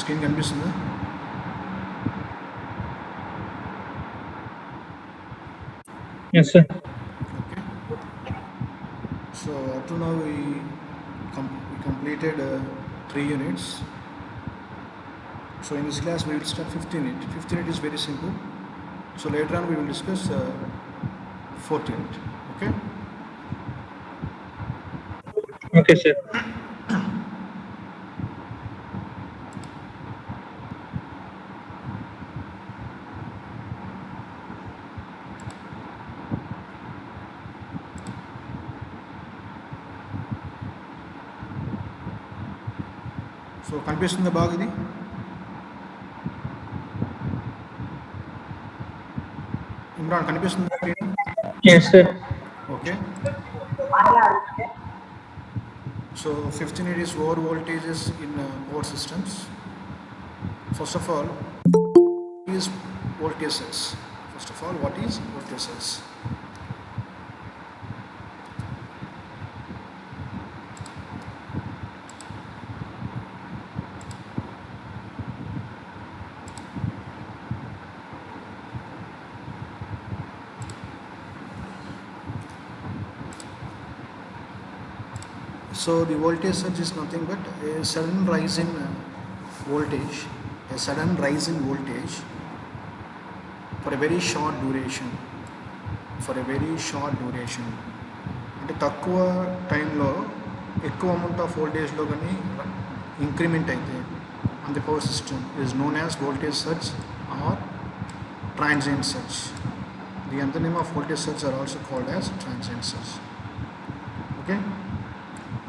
Screen కనిపిస్తుందా? Yes, sir. Okay. So up to now we completed 3 units. So in this class we will start 15 unit. 15 unit is very simple. So later on we will discuss 4th unit. Okay. Okay, sir. So కనిపిస్తుందా బాగా ఇది? ఇమ్రాన్ కనిపిస్తుందా screen? Yes, sir. Okay. So 15 unit is over voltages in power systems. First of all, what is voltage source? First of all, what is voltage source? So the voltage surge is nothing but a sudden rise in voltage, a sudden rise in voltage for a very short duration. For a very short duration. అంటే తక్కువ టైంలో ఎక్కువ amount of వోల్టేజ్లో కానీ increment అయితే on the power system is known as voltage surge or transient surge. The అంత name of voltage surge are also called as transient surge. Okay.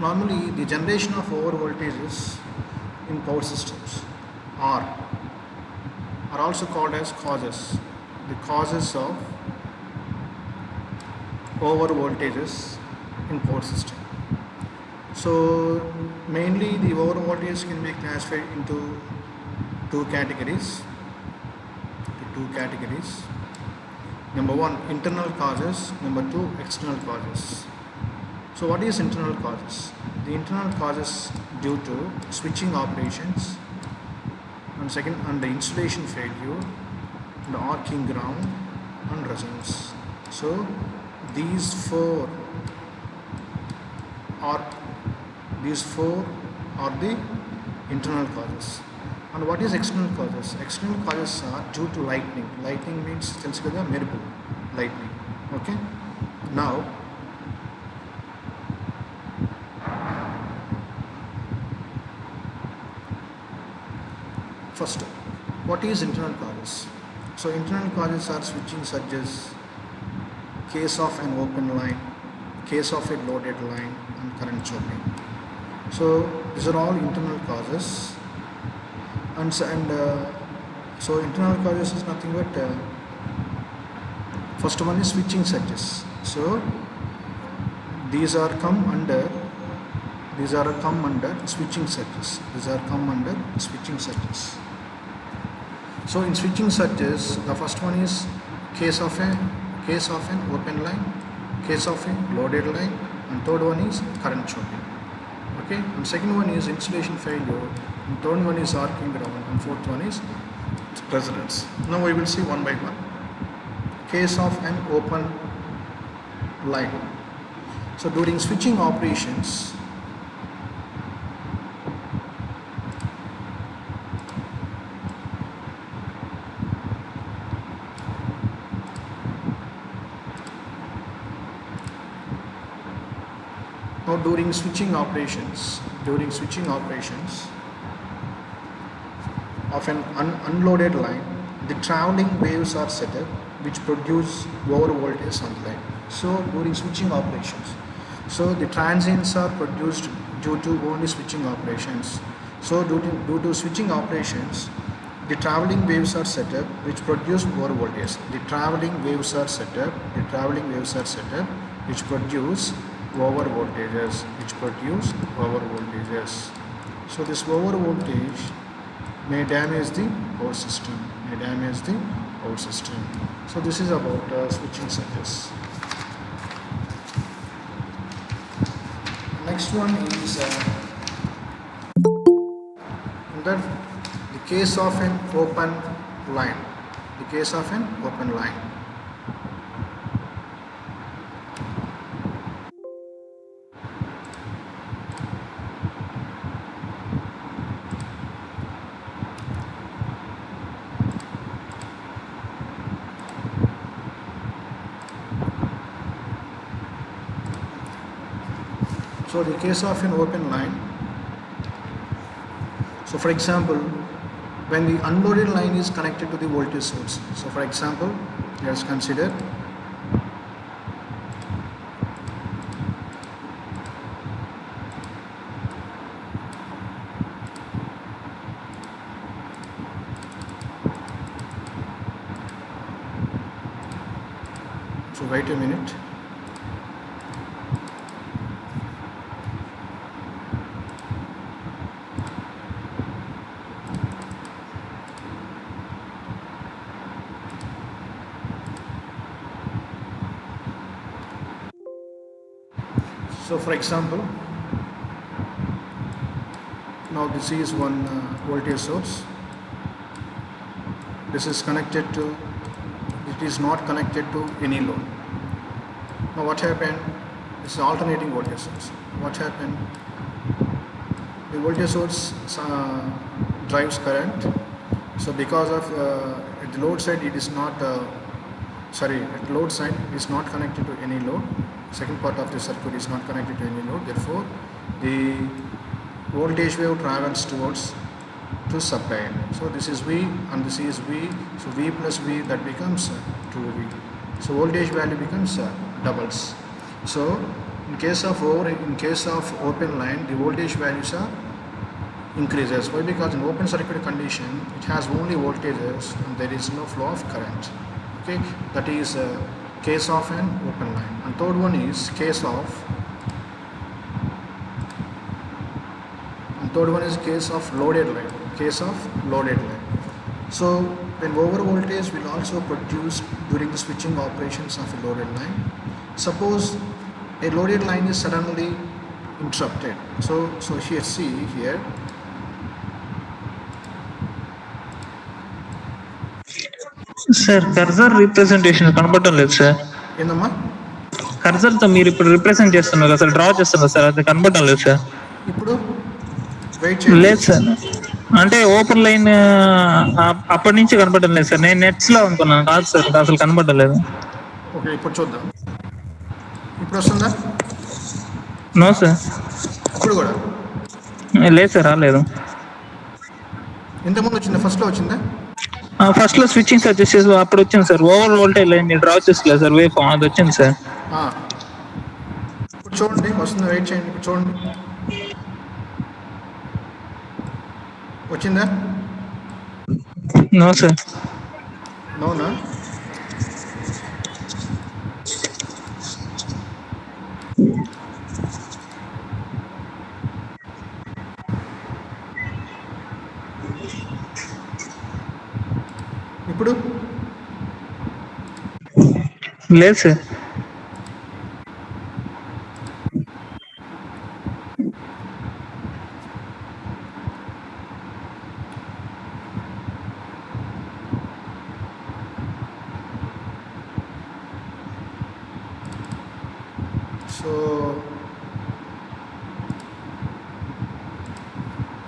Normally the generation of over voltages in power systems are also called as causes. The causes of over voltages in power system. So mainly the over voltages can be classified into two categories. Number one, internal causes. Number two, external causes. So what is internal causes? The internal causes due to switching operations, and second, and the insulation failure, and arcing ground, and resonance. So these four are the internal causes. And what is external causes? External causes are due to lightning. Lightning means tells you the miracle lightning. Okay. Now first, what is internal causes? So internal causes are switching surges, case of an open line, case of a loaded line, and current chopping. So these are all internal causes. So internal causes is nothing but first one is switching surges. So these are come under switching surges. So in switching surges, the first one is case of an open line, case of a loaded line, and third one is current chopping. Okay, and second one is insulation failure, and third one is arcing ground, and fourth one is resonance. Now we will see one by one. Case of an open line. So during switching operations, during switching operations of an unloaded line, the traveling waves are set up which produce over voltage on the line. So during switching operations, so the transients are produced due to only switching operations. So due to switching operations, the traveling waves are set up which produce over voltage. The traveling waves are set up which produce over voltages. So this over voltage may damage the power system. So this is about switching surges. Next one is that case of an open line. The case of an open line. So the case of an open line. So for example, when the unloaded line is connected to the voltage source. So for example, let us consider so wait a minute. So for example, now this is one voltage source. This is connected to, it is not connected to any load. Now what happened? This is alternating voltage source. What happened? The voltage source drives current. So because of at the load side it is not at the load side it is not connected to any load. Second part of the circuit is not connected to any load. Therefore, the voltage wave travels towards to supply. So this is V and this is V. So V plus V, that becomes 2V. So voltage value becomes doubles. So in case of open line, the voltage values are increases. Why? Because in open circuit condition, it has only voltages and there is no flow of current. Okay, that is case of an open line. And third one is case of loaded line. Case of loaded line. So when over voltage will also produce during the switching operations of a loaded line. Suppose a loaded line is suddenly interrupted. So here, see here. Sir cursor representation కనబడటం లేదు sir. ఏందమ్మా? కర్సర్తో మీరు ఇప్పుడు represent చేస్తున్నారు కదా sir, draw చేస్తున్నారు sir, అది కనబడటం లేదు సార్. ఇప్పుడు వెయిట్ చేయండి. లేదు సార్, అంటే ఓపెన్ లైన్ అప్పటి నుంచి కనబడటం లేదు సార్. నేను నెట్స్ లో అనుకున్నాను, కాదు సార్, అసలు కనబడటం లేదు. ఓకే, ఇప్పుడు చూద్దాం. ఇప్పుడు వస్తుందా? No sir. ఇప్పుడు కూడా లేదు సార్, రాలేదు. ఇంతకుముందు వచ్చిందా? ఫస్ట్లో వచ్చిందా? ఫస్ట్ లో స్విచ్చింగ్ సార్ చేసేసి అప్పుడు వచ్చింది sir. Over voltage line draw చేసుకోలేదు సార్, వే ఫామ్ అది వచ్చింది సార్. ఇప్పుడు చూడండి వస్తుందా? వెయిట్ చేయండి, ఇప్పుడు చూడండి. వచ్చిందా? No sir. నోనా? ఇప్పుడు లేదు సార్. సో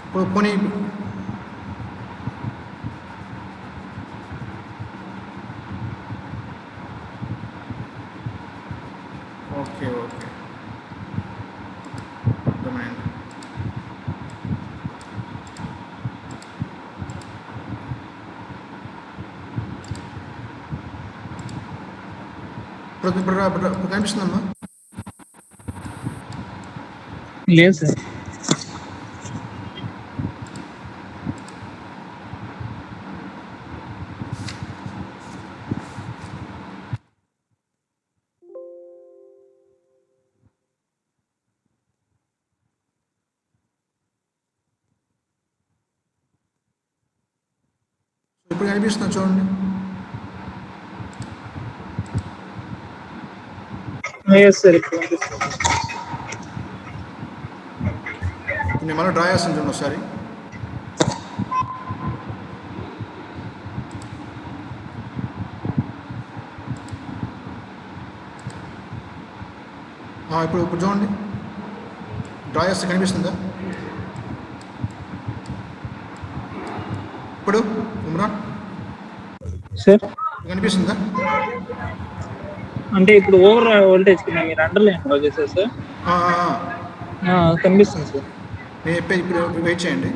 ఇప్పుడు పోనీ ఓకే అర్థమైంది. ఇప్పుడు కనిపిస్తుందమ్మా? లేదు సార్. ఇప్పుడు కనిపిస్తుందా? చూడండి. సార్ నేను మళ్ళీ డ్రా చేస్తాను చూడండి ఒకసారి. ఇప్పుడు చూడండి, డ్రా చేస్తే కనిపిస్తుందా ఇప్పుడు ఉమ్రాన్? సార్ కనిపిస్తుందా? అంటే ఇప్పుడు ఓవర్ వోల్టేజ్ కింద మీరు అండర్లైన్ డ్రా చేశారు సార్? కనిపిస్తుంది సార్. నేను చెప్పేది ఇప్పుడు వెయిట్ చేయండి.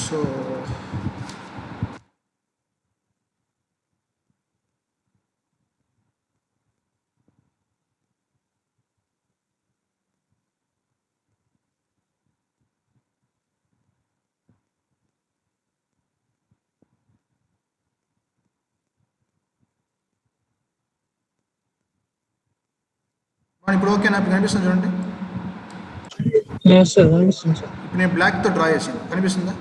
సో ఇప్పుడు ఓకేనా? ఇప్పుడు కనిపిస్తుంది చూడండి. సార్ కనిపిస్తుంది సార్. ఇప్పుడు నేను బ్లాక్తో డ్రా చేసాను, కనిపిస్తుందా?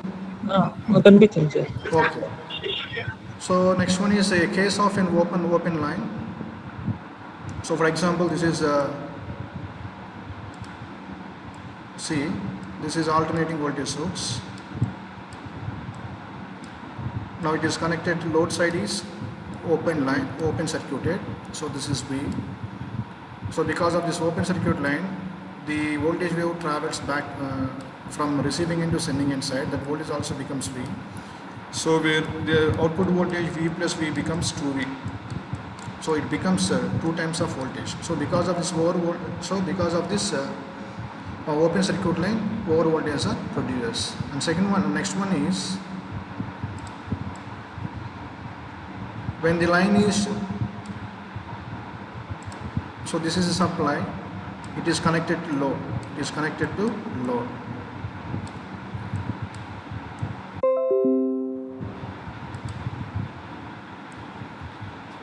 కనిపించింది sir. Okay. So next one is a case of an open line. So for example, this is see, this is alternating voltage source. Now it is connected to load side is open line, open circuited. So this is V. So because of this open circuit line, the voltage wave travels back from receiving end to sending end side. That voltage also becomes V. So where the output voltage V plus V becomes 2V. So it becomes 2 times of voltage. So because of this open circuit line, over voltage are produced. And next one is when the line is, so this is a supply, it is connected to load. It is connected to load.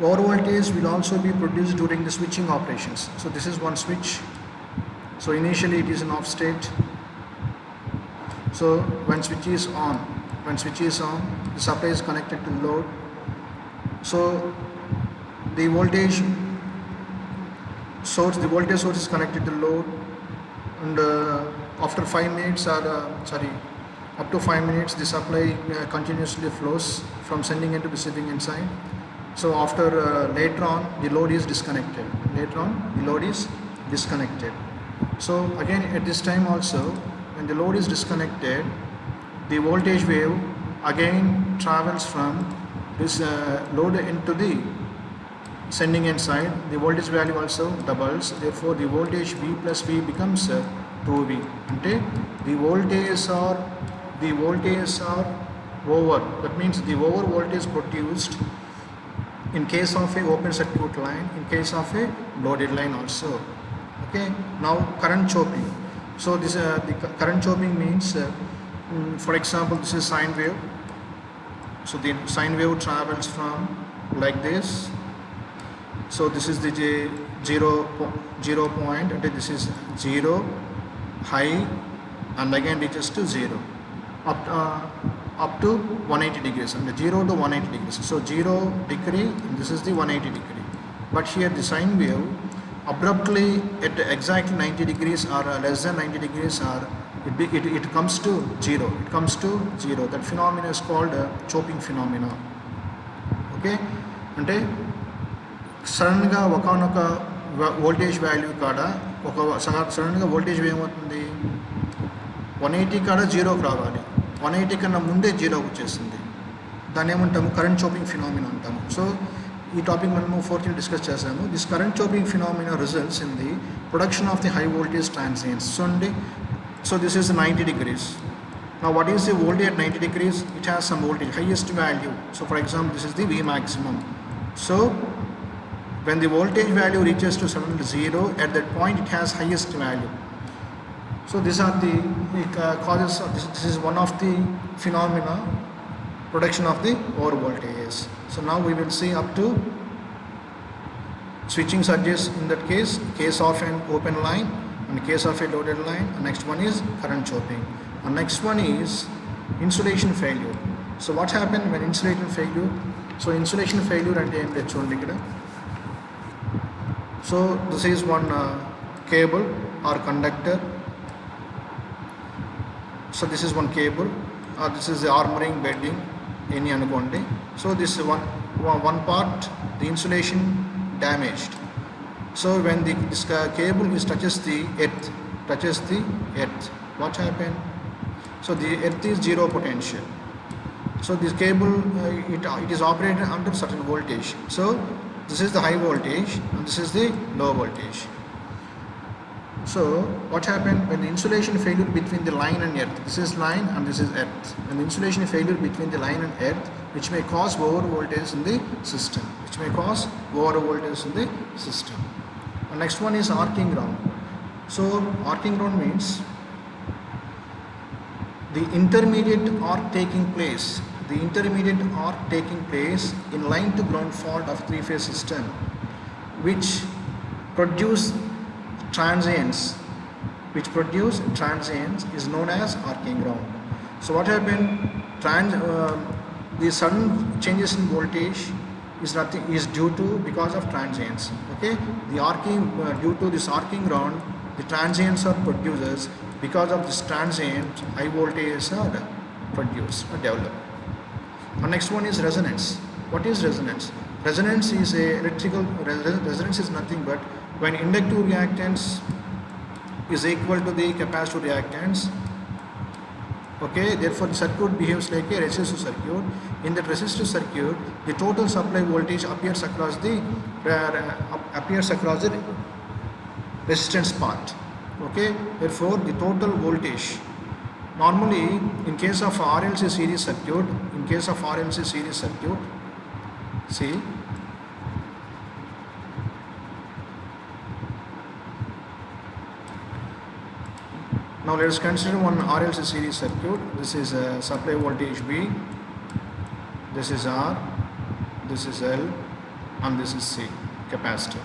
Over voltage will also be produced during the switching operations. So this is one switch. So initially it is an off state. So when switch is on, the supply is connected to load. So the voltage source is connected to load, and after 5 minutes up to 5 minutes the supply continuously flows from sending end to receiving end side. So after later on the load is disconnected. So again at this time also, when the load is disconnected, the voltage wave again travels from this load into the sending end side. The voltage value also doubles. Therefore the voltage V plus V becomes 2V. Ante the voltages are over. That means the over voltage produced in case of a open circuit line, in case of a loaded line also. Okay. Now current chopping. So this the current chopping means for example, this is sine wave. So the sine wave travels from like this. So this is the zero point, and this is 0 high, and again reaches to 0 up to 180 degrees, and 0 to 180 degrees. So 0 degree, and this is the 180 degree. But here the sine wave abruptly at exactly 90 degrees or less than 90 degrees, or it comes to 0. That phenomena is called chopping phenomena. Okay. అంటే సడన్గా ఒకనొక voltage value కాడ సడన్గా voltage ఏమవుతుంది, 180 కాడ 0కి రావాలి, 180 కన్నా ముందే 0కి వచ్చేస్తుంది. దాన్ని ఏమంటాము, కరెంట్ చోపింగ్ ఫినామినా అంటాము. సో ఈ టాపిక్ మనము 4th డిస్కస్ చేసాము. This current chopping phenomena results in the production of the high voltage transients. So this is 90 degrees. Now what is the voltage at 90 degrees? It has some voltage, highest value. So for example, this is the V maximum. So When the voltage value reaches to 0, at that point it has highest value. So these are the causes of this is one of the phenomena, production of the over voltage. So now we will see up to switching surges in that case of an open line and case of a loaded line. And next one is current chopping. And next one is insulation failure. So what happened when insulation failure? So insulation failure and so this is one cable or conductor. So this is one cable, this is the armoring bedding, any anukondi. So this one part, the insulation damaged. So when this cable touches the earth, what happened? So the earth is zero potential. So this cable it is operated under certain voltage. So this is the high voltage and this is the low voltage. So what happened when the insulation failure between the line and earth? This is line and this is earth. And the insulation failure between the line and earth, which may cause over voltage in the system. And next one is arcing ground. So arcing ground means the intermediate arc taking place. In line to ground fault of three-phase system, which produce transients is known as arcing ground. So what happened? The sudden changes in voltage is due to because of transients. Okay, the arcing due to this arcing ground, the transients are producers. Because of this transient, high voltages are produced or developed. And next one is resonance. What is resonance? Resonance is resonance is nothing but when inductive reactance is equal to the capacitive reactance. Okay, therefore the circuit behaves like a resistive circuit. In that resistive circuit, the total supply voltage appears across the resistance part. Okay, therefore the total voltage, normally in case of RLC series circuit, see, now let us consider one RLC series circuit. This is a supply voltage V, this is R, this is L, and this is C, capacitor.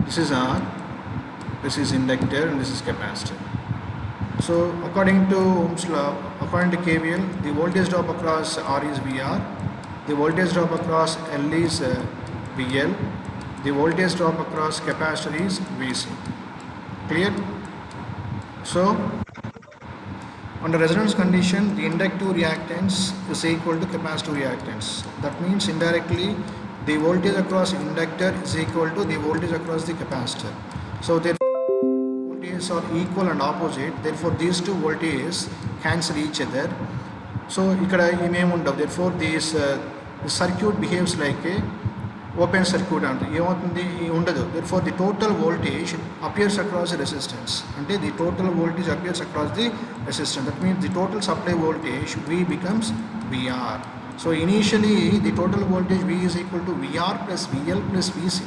This is R, this is inductor, and this is capacitor. So according to Ohm's law, according to KVL, the voltage drop across R is VR, the voltage drop across L is VL, the voltage drop across capacitor is VC. Clear? So under resonance condition, the inductive reactance is equal to capacitive reactance. That means indirectly the voltage across inductor is equal to the voltage across the capacitor. So their voltages are equal and opposite. Therefore, these two voltages cancel each other. So therefore this circuit behaves like a open circuit. Therefore, the total voltage appears across the resistance. The total voltage appears across the resistance. That means the total supply voltage V becomes VR. So initially the total voltage V is equal to VR plus VL plus VC.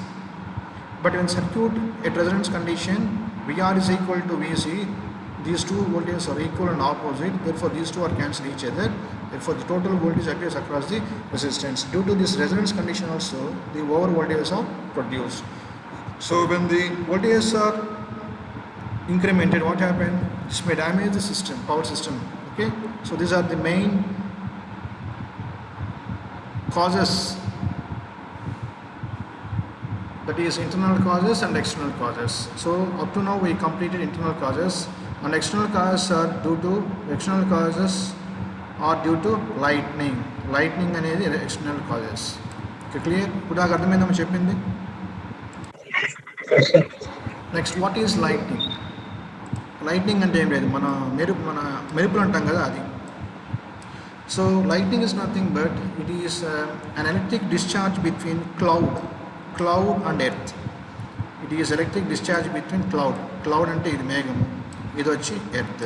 But when circuit at resonance condition, VR is equal to VC, these two voltages are equal and opposite. Therefore these two are cancel each other. Therefore the total voltage appears across the resistance. Due to this resonance condition also, the over voltages are produced. So when the voltages are incremented, what happened? This may damage the system, power system. Okay, so these are the main causes, that is internal causes and external causes. So up to now we completed internal causes, and external causes are due to lightning అనేది external causes. Okay, clear? ఇప్పుడు నాకు అర్థమైందని చెప్పింది. Next what is lightning? Lightning అంటే ఏం లేదు, మన మెరుపులు అంటాం కదా అది. So lightning is nothing but it is an electric discharge between cloud and earth. It is electric discharge between cloud ante idi megam, ఇది వచ్చి earth.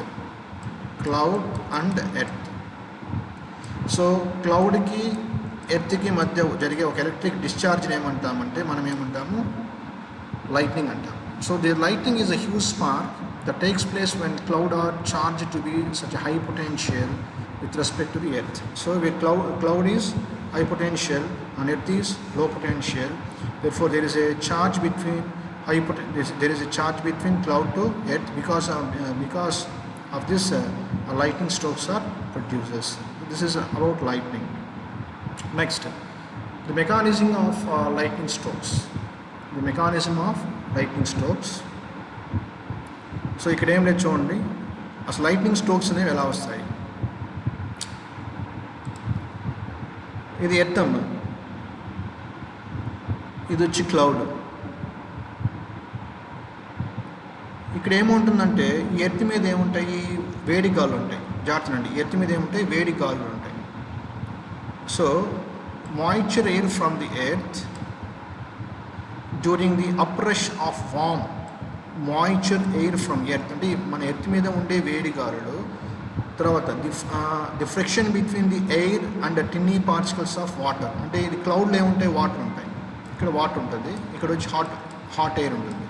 Cloud and earth. So క్లౌడ్కి ఎర్త్కి మధ్య జరిగే ఒక ఎలక్ట్రిక్ డిశ్చార్జ్ని ఏమంటామంటే మనం ఏమంటాము, lightning అంటాం. So the lightning is a huge spark that takes place when cloud are charged to be such a high potential with respect to the earth. So where cloud is high potential and earth is low potential, therefore there is a charge between there is a charge between cloud to earth because of this lightning strokes are produced. This is about lightning. Next, the mechanism of lightning strokes. The mechanism of lightning strokes. So ఇక్కడ ఏం లేదు చూడండి, అసలు lightning strokes అనేవి ఎలా వస్తాయి. ఇది earth అమ్మ, ఇది వచ్చి క్లౌడ్. ఇక్కడ ఏముంటుందంటే ఈ ఎర్త్ మీద ఏముంటాయి, వేడి గాలు ఉంటాయి. జాగ్రత్తనండి, ఎర్త్ మీద ఏముంటాయి, వేడి గాలు ఉంటాయి. So moisture air from the earth during the uprush of warm moisture air from earth, అంటే మన ఎర్త్ మీద ఉండే వేడి గాలులు. తర్వాత the friction between the air and tiny particles of water, అంటే ఇది క్లౌడ్లో ఏముంటాయి, వాటర్ ఉంటాయి. ఇక్కడ వాటర్ ఉంటుంది, ఇక్కడ వచ్చి హాట్ ఎయిర్ ఉంటుంది.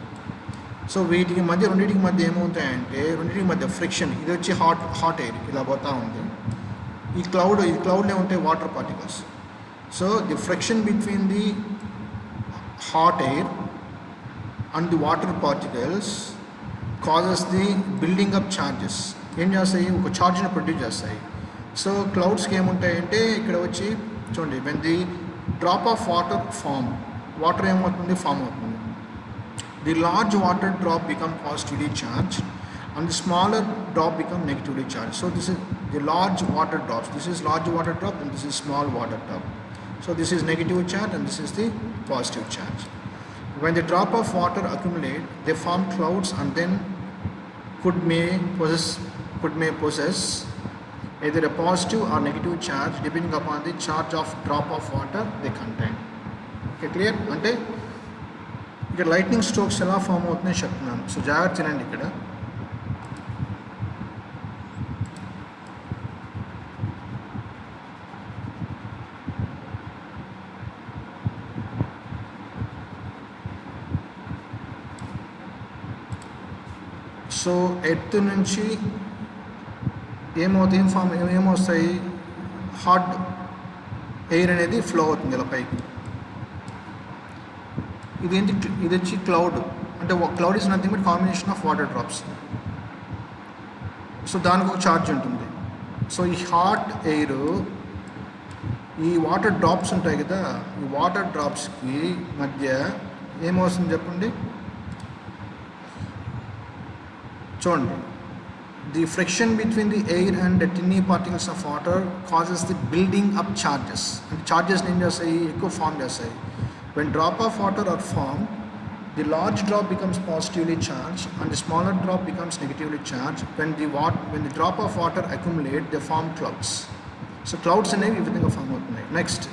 సో వీటికి మధ్య రెండింటికి మధ్య ఏమవుతాయంటే రెండింటికి మధ్య ఫ్రిక్షన్, ఇది వచ్చి హాట్ ఎయిర్ ఇలా పోతూ ఉంది. ఈ క్లౌడ్లో ఉంటాయి water particles. So the friction between the hot air and the water particles causes the building up charges. ఏం చేస్తాయి, ఒక ఛార్జ్ని ప్రొడ్యూస్ చేస్తాయి. సో క్లౌడ్స్కి ఏముంటాయంటే ఇక్కడ వచ్చి చూడండి, when the drop of water water ఏమవుతుంది, ఫామ్ అవుతుంది. The large water drop become positively charge and the smaller drop become negatively charged. So this is the large water drops. This is large water drop and this is small water drop. So this is negative charge and this is the positive charge. When the drop of water accumulate, they form clouds and then may possess either a positive or negative charge depending upon the charge of drop of water they contain. Okay, clear? అంటే ఇక్కడ lightning strokes ఎలా form అవుతున్నాయో చెప్తున్నాను. So జాగ్రత్త తినండి. ఇక్కడ so earth నుంచి ఏమొస్తాయి, హాట్ ఎయిర్ అనేది ఫ్లో అవుతుంది ఇలా పైకి. ఇది వచ్చి క్లౌడ్, అంటే cloud is nothing but combination of water drops. So దానికి ఒక ఛార్జ్ ఉంటుంది. సో ఈ హాట్ ఎయిర్, ఈ వాటర్ డ్రాప్స్ ఉంటాయి కదా, ఈ వాటర్ డ్రాప్స్కి మధ్య ఏమవుతుంది చెప్పండి, చూడండి. The friction between the air and tiny particles of water causes the building up charges. అంటే చార్జెస్ని ఏం చేస్తాయి, ఎక్కువ ఫామ్ చేస్తాయి. When drop of water are form, the large drop becomes positively charge and the smaller drop becomes negatively charge. When the drop of water accumulate the form clouds. So clouds అనేవి ఈ విధంగా form అవుతున్నాయి. Next,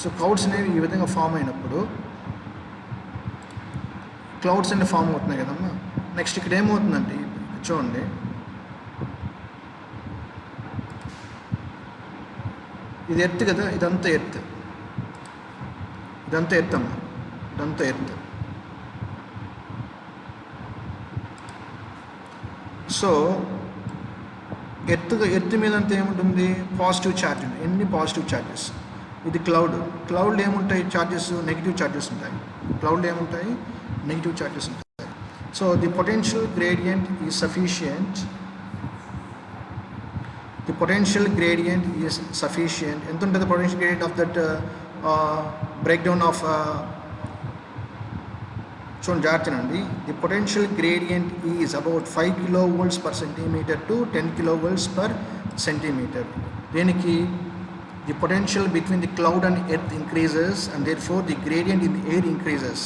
so clouds అనేవి ఈ విధంగా form అయినప్పుడు clouds అనేవి form అవుతున్నాయి కదమ్మా. నెక్స్ట్ ఇక్కడ ఏమవుతుందంటే చూడండి, ఇది ఎర్త్ కదా, ఇదంతా ఎర్త్ అమ్మా, ఇదంతా ఎర్త్. సో ఎర్త్ మీద అంతా ఏముంటుంది, పాజిటివ్ ఛార్జ్ ఉంది. ఎన్ని పాజిటివ్ ఛార్జెస్. ఇది క్లౌడ్ ఏముంటాయి, ఛార్జెస్ నెగిటివ్ ఛార్జెస్ ఉంటాయి. క్లౌడ్లో ఏముంటాయి, నెగిటివ్ ఛార్జెస్ ఉంటాయి. So the potential gradient is sufficient. The potential gradient is sufficient. ఎంత ఉంటుంది potential gradient of that breakdown of చూడండి జాగ్రత్తనండి. The potential gradient is about 5 kilovolts per centimeter to 10 kilovolts per centimeter. దీనికి the potential between the cloud and earth increases and therefore the gradient in the air increases.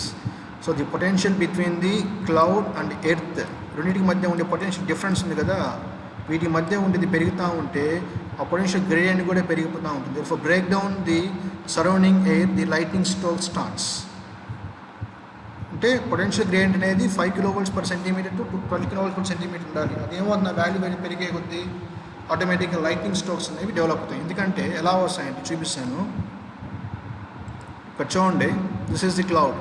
So the potential between the cloud and earth, రెండింటికి మధ్య ఉండే potential difference ఉంది కదా, వీటి మధ్య ఉండేది పెరుగుతూ ఉంటే ఆ పొటెన్షియల్ గ్రేడియంట్ కూడా పెరిగిపోతూ ఉంటుంది. For break down the surrounding air, the lightning stroke starts. అంటే పొటెన్షియల్ గ్రేడియంట్ అనేది 5 kV/cm to 12 kV/cm ఉండాలి. అదేమవుతుంది, వాల్యూ పెరిగే కొద్దీ ఆటోమేటిక్గా లైటింగ్ స్ట్రోక్స్ అనేవి డెవలప్ అవుతాయి. ఎందుకంటే ఎలా వస్తాయంటే చూపిస్తాను. ఇక్కడ చూడండి, దిస్ ఈజ్ ది క్లౌడ్,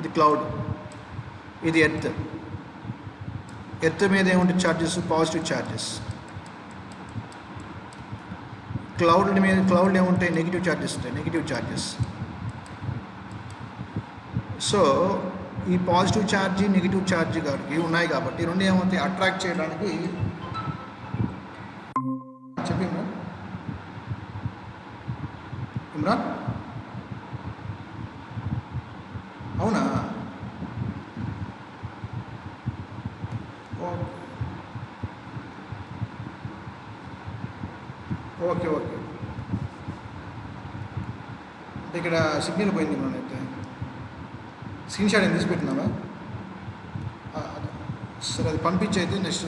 ఇది క్లౌడ్, ఇది ఎర్త్ మీద ఏముంటాయి ఛార్జెస్, పాజిటివ్ ఛార్జెస్. క్లౌడ్ ఏముంటాయి, నెగిటివ్ ఛార్జెస్ ఉంటాయి, నెగిటివ్ ఛార్జెస్. సో ఈ పాజిటివ్ ఛార్జ్ నెగిటివ్ ఛార్జ్ ఉన్నాయి కాబట్టి రెండు ఏమవుతాయి, అట్రాక్ట్ చేయడానికి. చెప్పి ఇమ్రాన్, అవునా? Okay okay. అంటే ఇక్కడ సిగ్నల్ పోయింది ఇమ్రాన్. అయితే స్క్రీన్ షాట్ ఏం తీసి పెట్టినావా? సరే, అది పంపించైతే నెక్స్ట్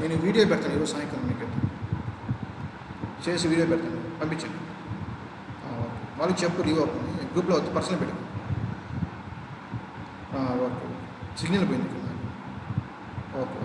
నేను వీడియో పెడతాను ఈరోజు సాయంకాలం, మీకు చేసి వీడియో పెడతాను, పంపించండి. వాళ్ళకి చెప్పు లీవ్ అవుతుంది, గ్రూప్లో వద్దు, పర్సనల్ పెట్టు. ఓకే, సిగ్నల్ పోయింది ఇక్కడ. ఓకే.